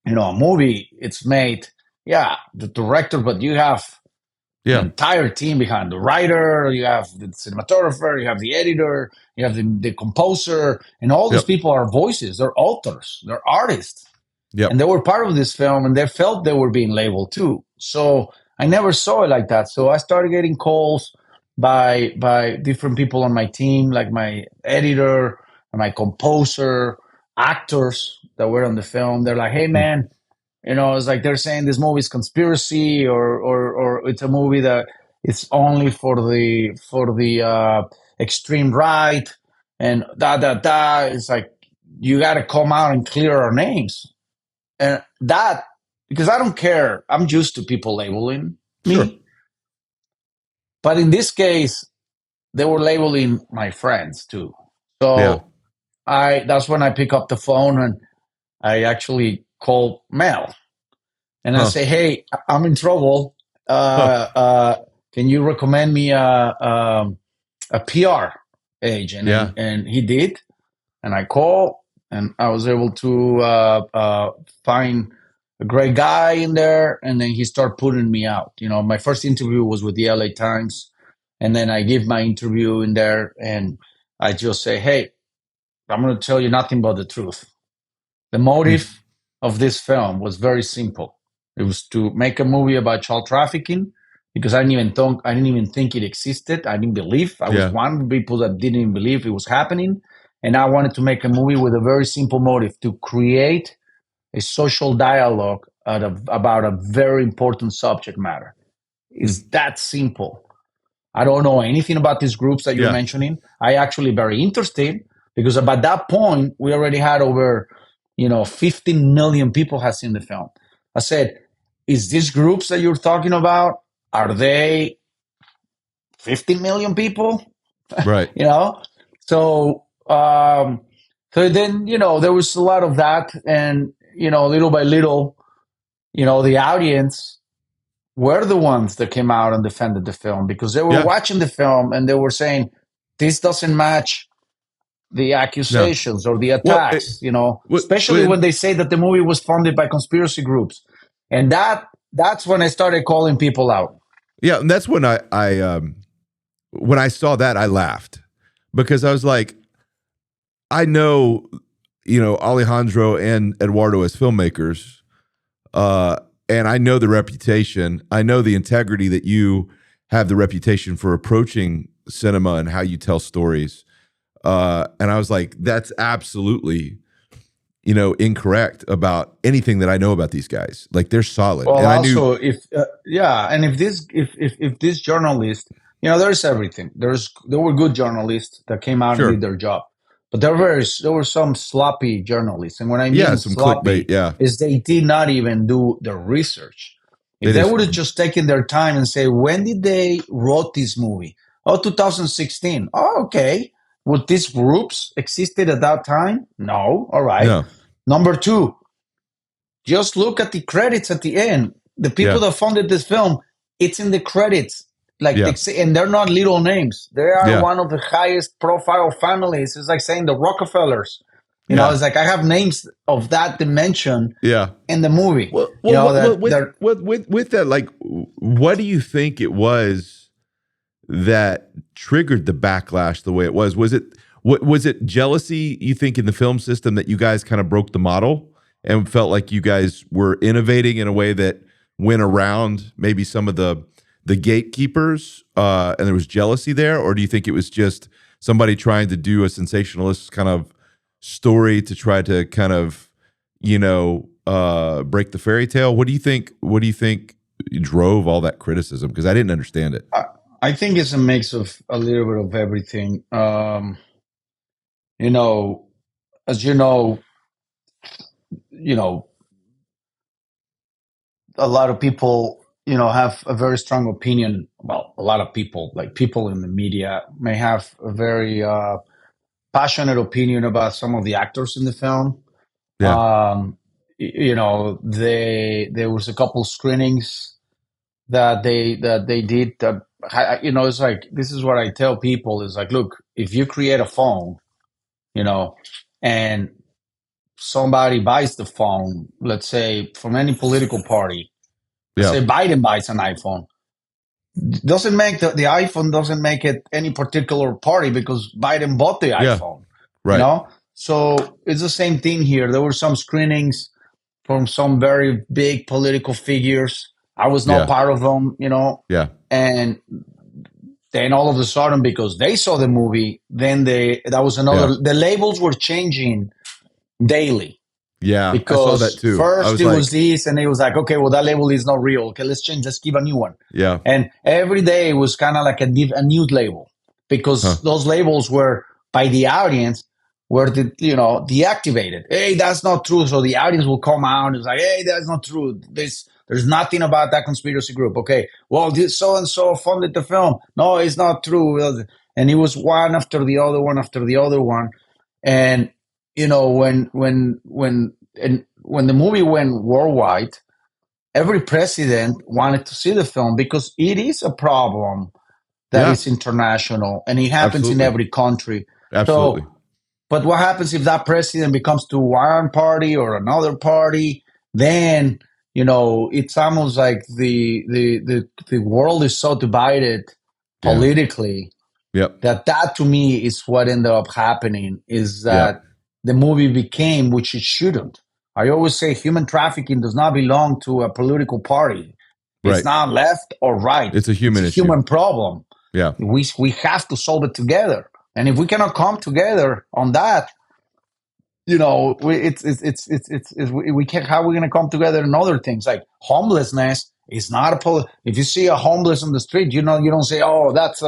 a movie, it's made, the director, but you have an entire team behind the writer, you have the cinematographer, you have the editor, you have the composer, and all these people are voices, they're authors, they're artists. And they were part of this film, and they felt they were being labeled too. So I never saw it like that. So I started getting calls by different people on my team, like my editor, my composer, actors that were on the film. They're like, hey man, it's like they're saying this movie is conspiracy, or it's a movie that it's only for the extreme right, and da da da. It's like, you got to come out and clear our names. And that, because I don't care, I'm used to people labeling me. Sure. But in this case, they were labeling my friends too. So that's when I pick up the phone and I actually call Mel and I say, hey, I'm in trouble. Can you recommend me a PR agent? And he did. And I called and I was able to find a great guy in there. And then he started putting me out. You know, my first interview was with the LA Times. And then I give my interview in there and I just say, hey, I'm going to tell you nothing but the truth. The motive of this film was very simple. It was to make a movie about child trafficking because I didn't even think it existed. I didn't believe. I was one of the people that didn't even believe it was happening. And I wanted to make a movie with a very simple motive to create a social dialogue about a very important subject matter. It's that simple. I don't know anything about these groups that you're mentioning. I actually very interested because by that point, we already had over, 15 million people have seen the film. I said, is these groups that you're talking about, are they 15 million people? Right. So, so then, there was a lot of that. And, little by little, the audience were the ones that came out and defended the film because they were watching the film and they were saying, this doesn't match the accusations or the attacks, especially when they say that the movie was funded by conspiracy groups. And that's when I started calling people out. Yeah, and that's when when I saw that, I laughed because I was like, I know, Alejandro and Eduardo as filmmakers, and I know the reputation. I know the integrity that you have, the reputation for approaching cinema and how you tell stories. And I was like, that's absolutely, incorrect about anything that I know about these guys. Like they're solid. Well, and also, if this journalist, there's everything. There were good journalists that came out and did their job, but there were some sloppy journalists. And when I mean some sloppy, clickbait, is they did not even do their research. If they would have just taken their time and say, when did they wrote this movie? Oh, 2016. Oh, okay. Would these groups existed at that time? No. All right. No. Number two, just look at the credits at the end. The people that funded this film, it's in the credits. They say, and they're not little names. They are one of the highest profile families. It's like saying the Rockefellers. It's like I have names of that dimension in the movie. With that, like, what do you think it was that triggered the backlash the way it was? Was it jealousy, you think, in the film system that you guys kind of broke the model and felt like you guys were innovating in a way that went around maybe some of the gatekeepers, and there was jealousy there? Or do you think it was just somebody trying to do a sensationalist kind of story to try to kind of, break the fairy tale? What do you think drove all that criticism? Because I didn't understand it. I think it's a mix of a little bit of everything. As a lot of people, have a very strong opinion. Well, a lot of people, like people in the media, may have a very passionate opinion about some of the actors in the film. There was a couple screenings that they did. It's like, this is what I tell people is like, look, if you create a phone, and somebody buys the phone, let's say from any political party, let's say Biden buys an iPhone, doesn't make the iPhone doesn't make it any particular party because Biden bought the iPhone. Right. So it's the same thing here. There were some screenings from some very big political figures. I was not part of them, and then all of a sudden, because they saw the movie, then the labels were changing daily. Yeah, because I saw that too. First it was this, and it was like, okay, well, that label is not real. Okay, let's change. Let's give a new one. Yeah. And every day was kind of like a new label because those labels were by the audience were deactivated. Hey, that's not true. So the audience will come out and it's like, hey, that's not true. There's nothing about that conspiracy group. Okay, well, this so and so funded the film. No, it's not true. And it was one after the other, one after the other one. And when the movie went worldwide, every president wanted to see the film because it is a problem that is international and it happens in every country. Absolutely. So, but what happens if that president becomes to one party or another party? Then it's almost like the world is so divided politically that to me is what ended up happening. Is that the movie became, which it shouldn't. I always say human trafficking does not belong to a political party. It's not left or right. It's a human issue. Human problem. Yeah, we have to solve it together. And if we cannot come together on that, we can't. How are we going to come together in other things like homelessness? Is not if you see a homeless on the street, you don't say, "Oh, that's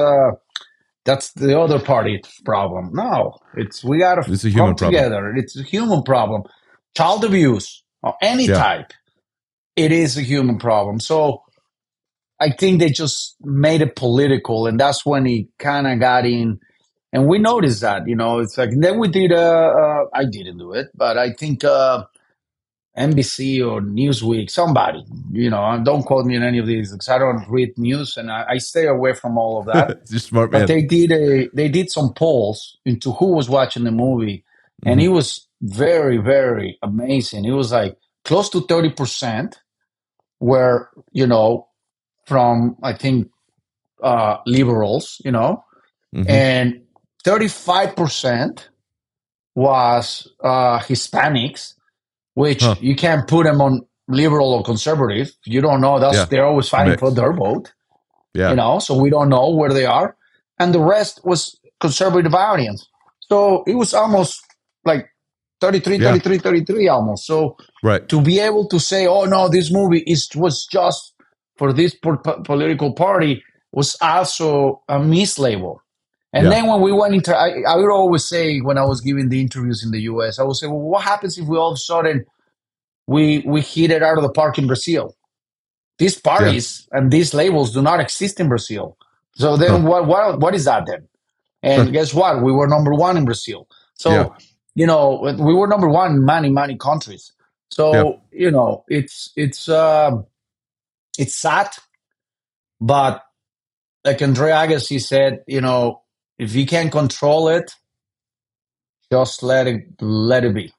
the other party's problem." No, we got to come together. It's a human problem. Child abuse of any type, it is a human problem. So I think they just made it political, and that's when he kind of got in. And we noticed that, it's like, then we did, I didn't do it, but I think NBC or Newsweek, somebody, don't quote me on any of these because I don't read news and I stay away from all of that. Just smart man. But they did some polls into who was watching the movie, and it was very, very amazing. It was like close to 30% were, from, I think, liberals, and 35% was Hispanics, which you can't put them on liberal or conservative. You don't know. They're always fighting for their vote. So we don't know where they are. And the rest was conservative audience. So it was almost like 33 almost. So to be able to say, oh no, this movie was just for this political party was also a mislabel. And then when we went into, I would always say when I was giving the interviews in the US, I would say, well, what happens if we all of a sudden we hit it out of the park in Brazil? These parties and these labels do not exist in Brazil. So then what is that then? And guess what? We were number one in Brazil. So, we were number one in many, many countries. So, it's sad, but like Andre Agassi said, if you can't control it, just let it be.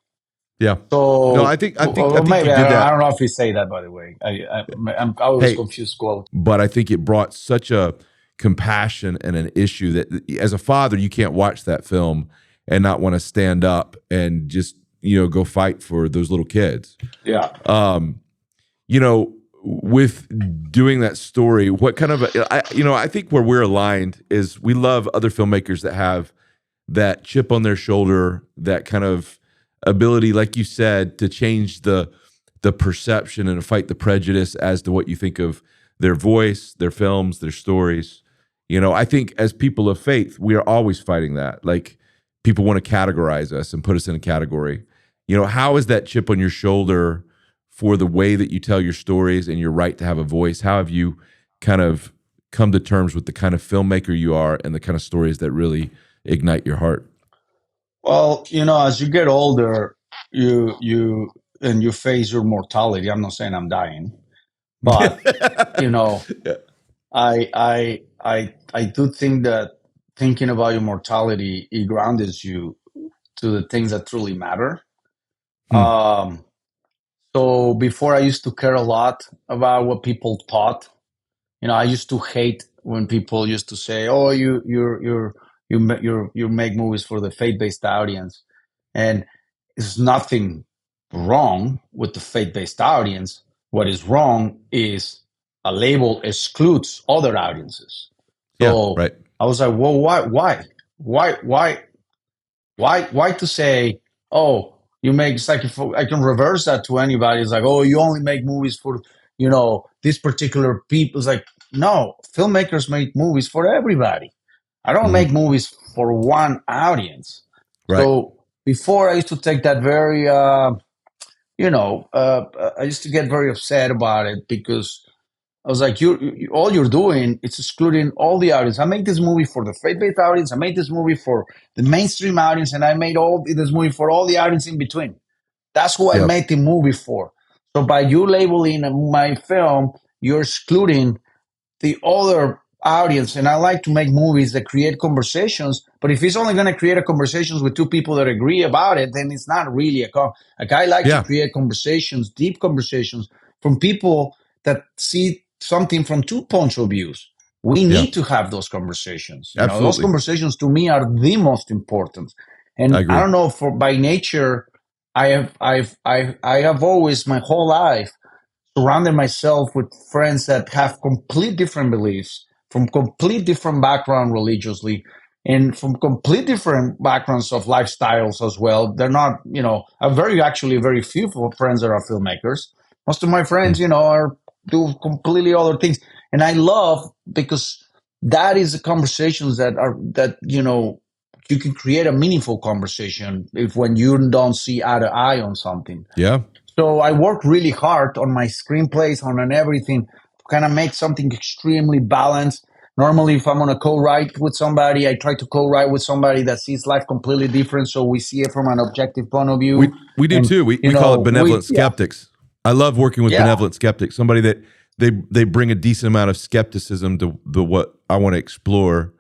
Yeah. So no, I think maybe you did that. I don't know if you say that, by the way. I was confused quote. But I think it brought such a compassion and an issue that as a father, you can't watch that film and not want to stand up and just go fight for those little kids. Yeah. With doing that story, what kind of I think where we're aligned is we love other filmmakers that have that chip on their shoulder, that kind of ability, like you said, to change the perception and to fight the prejudice as to what you think of their voice, their films, their stories. I think as people of faith, we are always fighting that. Like people want to categorize us and put us in a category. How is that chip on your shoulder for the way that you tell your stories and your right to have a voice? How have you kind of come to terms with the kind of filmmaker you are and the kind of stories that really ignite your heart? Well, as you get older, you face your mortality. I'm not saying I'm dying, but I do think that thinking about your mortality, it grounds you to the things that truly matter. So before I used to care a lot about what people thought. I used to hate when people used to say, "Oh, you make movies for the faith-based audience," and there's nothing wrong with the faith-based audience. What is wrong is a label excludes other audiences. So I was like, well, why to say, oh, you make, it's like, if I can reverse that to anybody. It's like, oh, you only make movies for, this particular people. It's like, no, filmmakers make movies for everybody. I don't make movies for one audience. So before I used to take that very, I used to get very upset about it because I was like, all you're doing is excluding all the audience. I made this movie for the faith-based audience. I made this movie for the mainstream audience, and I made all this movie for all the audience in between. That's who I Yep. made the movie for. So by you labeling my film, you're excluding the other audience. And I like to make movies that create conversations. But if it's only going to create a conversations with two people that agree about it, then it's not really like I like to Yeah. create conversations, deep conversations from people that see something from two points of views. We Yeah. need to have those conversations. Absolutely. Those conversations to me are the most important. And I agree. I don't know, for by nature, I have always my whole life surrounded myself with friends that have complete different beliefs, from complete different background religiously, and from complete different backgrounds of lifestyles as well. They're not, I'm very few friends that are filmmakers. Most of my friends, are do completely other things. And I love, because that is the conversations that you can create a meaningful conversation if when you don't see eye to eye on something. Yeah. So I work really hard on my screenplays, on everything, to kind of make something extremely balanced. Normally, if I'm going to co-write with somebody, I try to co-write with somebody that sees life completely different, so we see it from an objective point of view. We do And too. We call it benevolent skeptics. I love working with benevolent skeptics. Somebody that they bring a decent amount of skepticism to the what I want to explore,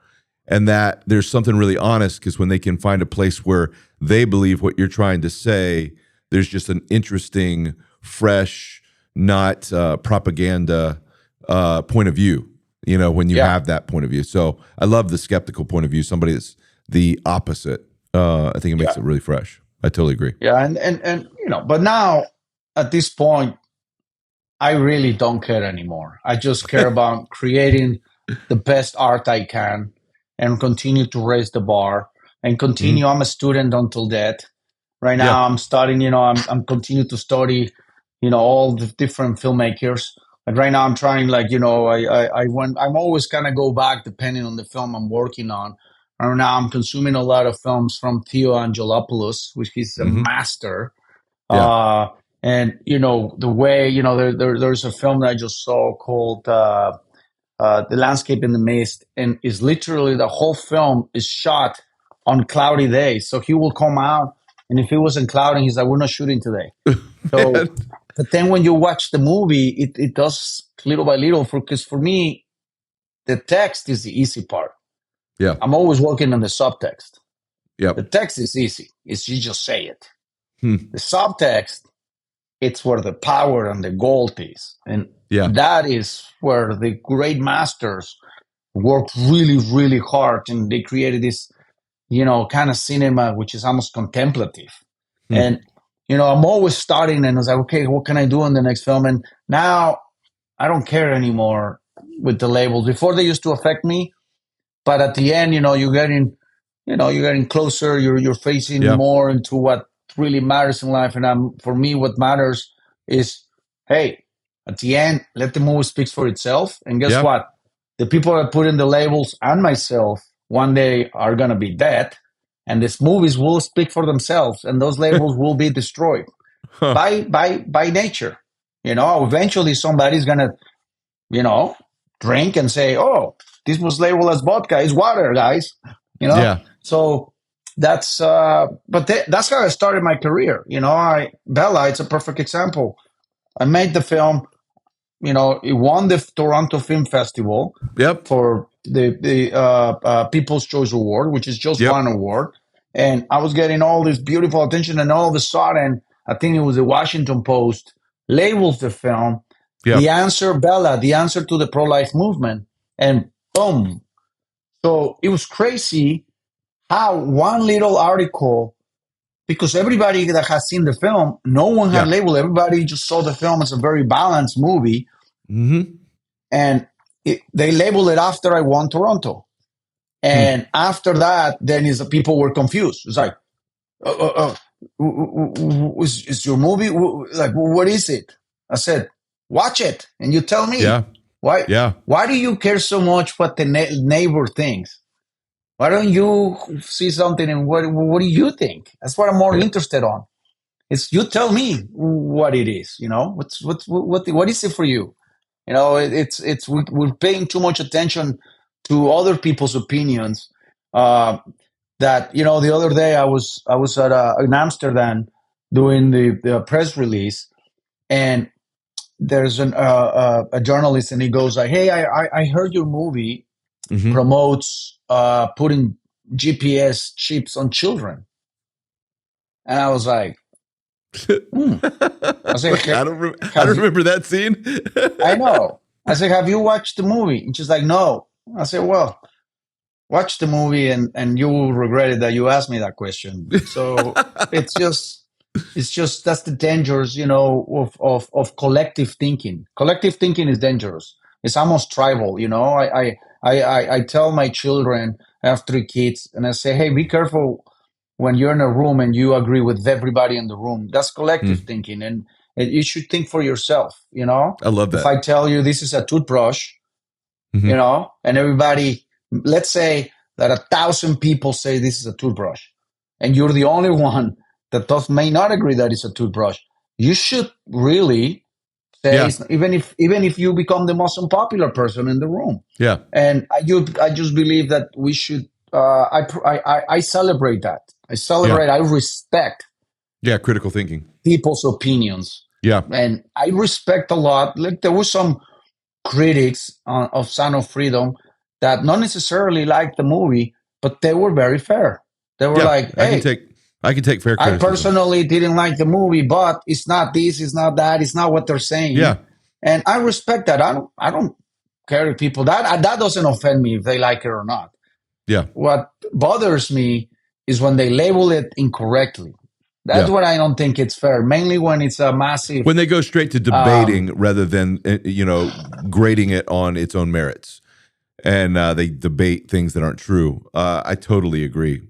and that there's something really honest, because when they can find a place where they believe what you're trying to say, there's just an interesting, fresh, not propaganda point of view, when you have that point of view. So I love the skeptical point of view, somebody that's the opposite. I think it makes it really fresh. I totally agree. Yeah, and but now at this point, I really don't care anymore. I just care about creating the best art I can and continue to raise the bar and continue. I'm a student until death. Right now, I'm studying. I'm continue to study. All the different filmmakers. Like right now, I'm trying. I'm always kind of go back depending on the film I'm working on. Right now, I'm consuming a lot of films from Theo Angelopoulos, which is a master. Yeah. And the way there's a film that I just saw called The Landscape in the Mist, and is literally the whole film is shot on cloudy days. So he will come out, and if it wasn't cloudy, he's like, "We're not shooting today." So, but then when you watch the movie, it does little by little. Because for me, the text is the easy part. Yeah. I'm always working on the subtext. Yeah. The text is easy. It's you just say it. The subtext, it's where the power and the gold is. And that is where the great masters worked really, really hard. And they created this, kind of cinema, which is almost contemplative. And, I'm always starting and I was like, okay, what can I do in the next film? And now I don't care anymore with the labels. Before they used to affect me, but at the end, you're getting closer, you're facing more into what really matters in life. And for me, what matters is, hey, at the end, let the movie speak for itself. And guess what? The people that put in the labels and myself one day are going to be dead. And these movies will speak for themselves. And those labels will be destroyed by nature. Eventually somebody's going to, drink and say, oh, this was labeled as vodka. It's water, guys. So that's that's how I started my career. Bella, it's a perfect example. I made the film. It won the Toronto Film Festival for the People's Choice Award, which is just one award. And I was getting all this beautiful attention, and all of a sudden, I think it was the Washington Post labels the film the answer, Bella, the answer to the pro-life movement, and boom. So it was crazy how one little article, because everybody that has seen the film, no one had labeled. Everybody just saw the film as a very balanced movie. And they labeled it after I won Toronto. And after that, then people were confused. It's like, is your movie, like, what is it? I said, watch it and you tell me. Why do you care so much what the neighbor thinks? Why don't you see something and what do you think? That's what I'm more Yeah. interested on. It's you tell me what it is. What is it for you? We're paying too much attention to other people's opinions. That the other day I was in Amsterdam doing the press release, and there's a journalist, and he goes like, "Hey, I heard your movie promotes putting GPS chips on children," and I was like, hmm. I was like, I "Have don't you?" remember that scene. I know. I said, "Have you watched the movie?" And she's like, "No." I said, "Well, watch the movie and you will regret it that you asked me that question." So it's just that's the dangers, of collective thinking. Collective thinking is dangerous. It's almost tribal. I tell my children, I have 3 kids, and I say, hey, be careful when you're in a room and you agree with everybody in the room. That's collective thinking, and you should think for yourself. I love If that. I tell you this is a toothbrush, Mm-hmm. and everybody, let's say that 1,000 people say this is a toothbrush, and you're the only one that may not agree that it's a toothbrush. You should really say, Yeah. even if you become the most unpopular person in the room. Yeah. And I just believe that we should. I celebrate that. I Yeah. celebrate. I respect Yeah. Critical thinking. people's opinions, Yeah. and I respect a lot. Like there was some critics of Sound of Freedom that not necessarily liked the movie, but they were very fair. They were Yeah. like, I can "Hey, take fair I criticism. personally didn't like the movie, but it's not this, it's not that, it's not what they're saying," Yeah. and I respect that. I don't care if people that doesn't offend me if they like it or not. Yeah. What bothers me is when they label it incorrectly. That's Yeah. what I don't think it's fair. Mainly when it's a massive. When they go straight to Um, debating rather than grading it on its own merits, and they debate things that aren't true. I totally agree.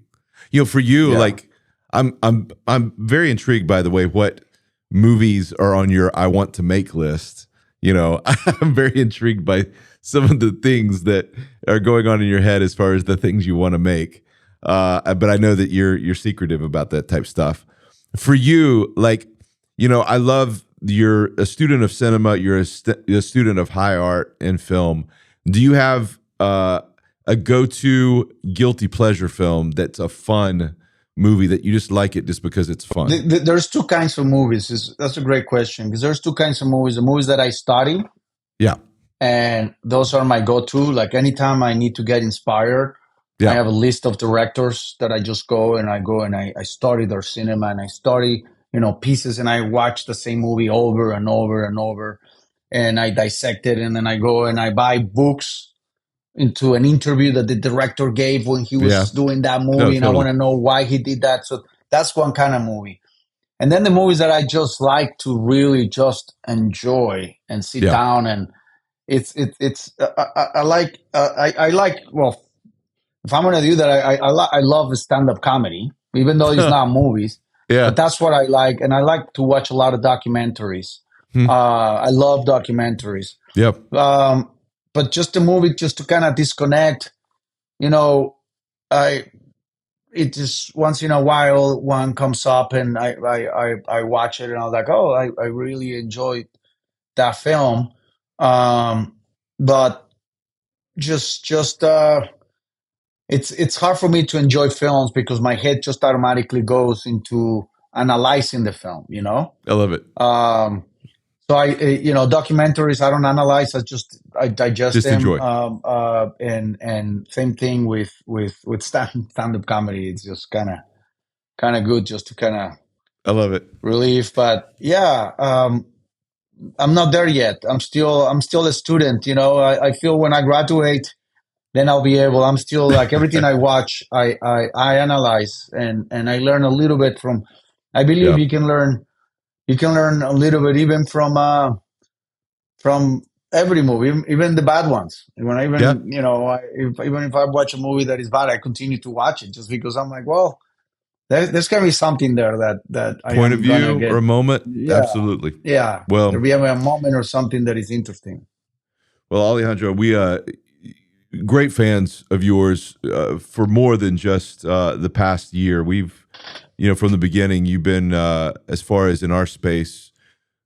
For you, yeah, like I'm very intrigued by the way what movies are on your I want to make list. I'm very intrigued by some of the things that are going on in your head as far as the things you want to make. But I know that you're secretive about that type stuff. For you, like, I love you're a student of cinema. You're a student of high art and film. Do you have a go-to guilty pleasure film that's a fun movie that you just like it just because it's fun? there's two kinds of movies. That's a great question because there's two kinds of movies. The movies that I study, Yeah, and those are my go-to. Like anytime I need to get inspired, I yeah, have a list of directors that I just go and I study their cinema, and I study pieces, and I watch the same movie over and over and over, and I dissect it, and then I go and I buy books into an interview that the director gave when he yeah. was doing that No, movie, and I want totally. to know why he did that. So that's one kind of movie. And then the movies that I just like to really just enjoy and sit Yeah. down, and it's I like I like, well, if I'm gonna do that, I love stand up comedy, even though it's not movies, Yeah. but that's what I like, and I like to watch a lot of documentaries. Hmm. I love documentaries, Yep. um, but just a movie just to kind of disconnect, you know. I it just once in a while one comes up, and I watch it, and I was like, oh, I really enjoyed that film, um, but just it's hard for me to enjoy films because my head just automatically goes into analyzing the film. I love it. Um, so documentaries I don't analyze. I digest Just them. enjoy. And same thing with stand up comedy. It's just kind of good just to kind of I love it. relieve. But yeah, I'm not there yet. I'm still a student. I feel when I graduate, then I'll be able. I'm still like everything I watch, I analyze, and I learn a little bit from. I believe Yeah. you can learn a little bit even from every movie, even the bad ones. When I Yeah. even even if I watch a movie that is bad, I continue to watch it just because I'm like, well, there's gonna be something there that I Point of am gonna view or get. a moment. Yeah, Absolutely. yeah. Well, There'll be a moment or something that is interesting. Alejandro, great fans of yours for more than just the past year. We've, from the beginning, you've been, as far as in our space,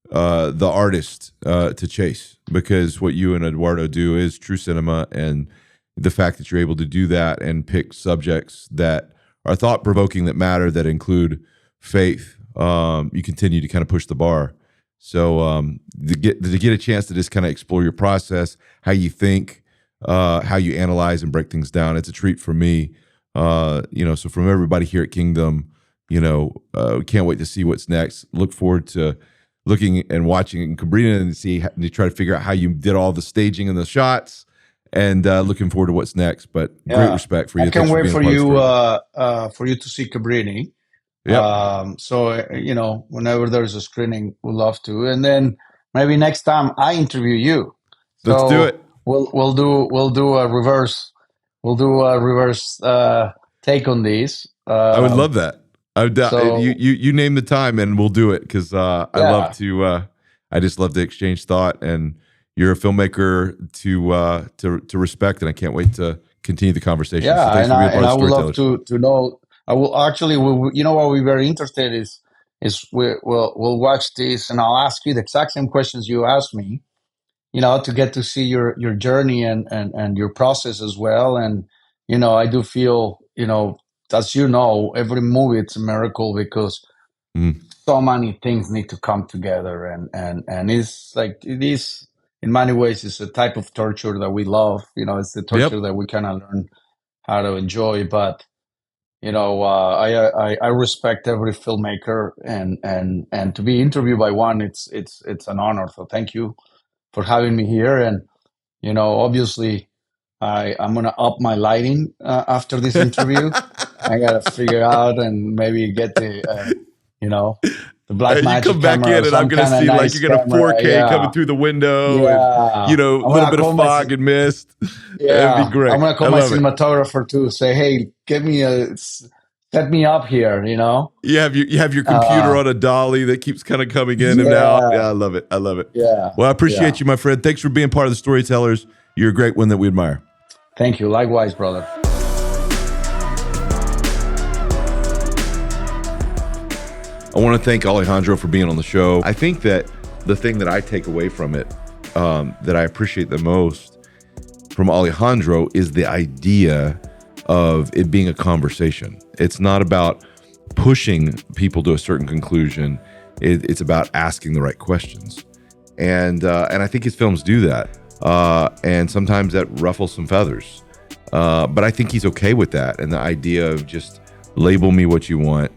the artist to chase, because what you and Eduardo do is true cinema, and the fact that you're able to do that and pick subjects that are thought-provoking, that matter, that include faith, you continue to kind of push the bar. So to get a chance to just kind of explore your process, how you think, how you analyze and break things down, it's a treat for me. So from everybody here at Kingdom, can't wait to see what's next. Look forward to looking and watching Cabrini and try to figure out how you did all the staging and the shots, and looking forward to what's next. But great respect for you. I can't wait for you to see Cabrini. Yep. So whenever there's a screening, we'd love to. And then maybe next time I interview you. Let's do it. We'll do a reverse. We'll do a reverse take on these. I would love that. You name the time and we'll do it, because I love to. I just love to exchange thought, and you're a filmmaker to respect, and I can't wait to continue the conversation. Yeah, so and I would love to know. I will actually. What we're very interested is we'll watch this, and I'll ask you the exact same questions you asked me. To get to see your journey and your process as well. And I do feel as every movie, it's a miracle, because so many things need to come together, and it's like, it is in many ways, it's a type of torture that we love. It's the torture that we kind of learn how to enjoy. But I respect every filmmaker, and to be interviewed by one, it's an honor. So thank you for having me here. And obviously I'm gonna up my lighting after this interview. I gotta figure out and maybe get the the black magic you come back camera, in and I'm gonna see nice you got a 4K coming through the window, and a little bit of fog and mist. It'd be great. I'm gonna call my cinematographer too, say, hey, set me up here. You have your computer on a dolly that keeps kind of coming in and out. Yeah, I love it. Yeah. Well, I appreciate you, my friend. Thanks for being part of the Storytellers. You're a great one that we admire. Thank you. Likewise, brother. I want to thank Alejandro for being on the show. I think that the thing that I take away from it, that I appreciate the most from Alejandro, is the idea of it being a conversation. It's not about pushing people to a certain conclusion. It's about asking the right questions. And I think his films do that. And sometimes that ruffles some feathers. But I think he's okay with that. And the idea of just label me what you want,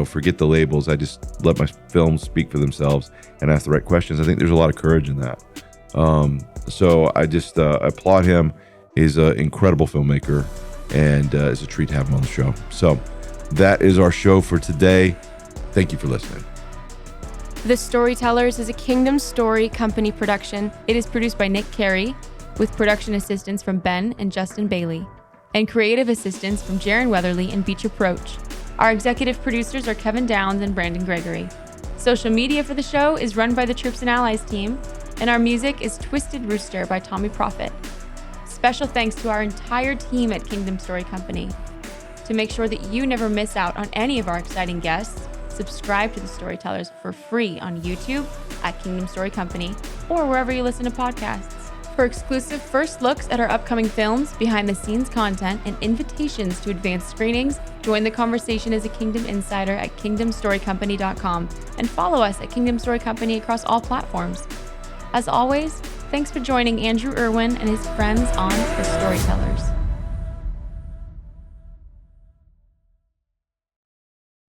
forget the labels. I just let my films speak for themselves and ask the right questions. I think there's a lot of courage in that. So I just applaud him. He's an incredible filmmaker, and it's a treat to have him on the show. So that is our show for today. Thank you for listening. The Storytellers is a Kingdom Story Company production. It is produced by Nick Carey, with production assistance from Ben and Justin Bailey, and creative assistance from Jaron Weatherly and Beecher Proch. Our executive producers are Kevin Downs and Brandon Gregory. Social media for the show is run by the Troops and Allies team, and our music is Twisted Rooster by Tommy Prophet. Special thanks to our entire team at Kingdom Story Company. To make sure that you never miss out on any of our exciting guests, subscribe to the Storytellers for free on YouTube at Kingdom Story Company or wherever you listen to podcasts. For exclusive first looks at our upcoming films, behind-the-scenes content, and invitations to advanced screenings, join the conversation as a Kingdom Insider at KingdomStoryCompany.com and follow us at Kingdom Story Company across all platforms. As always, thanks for joining Andrew Erwin and his friends on The Storytellers.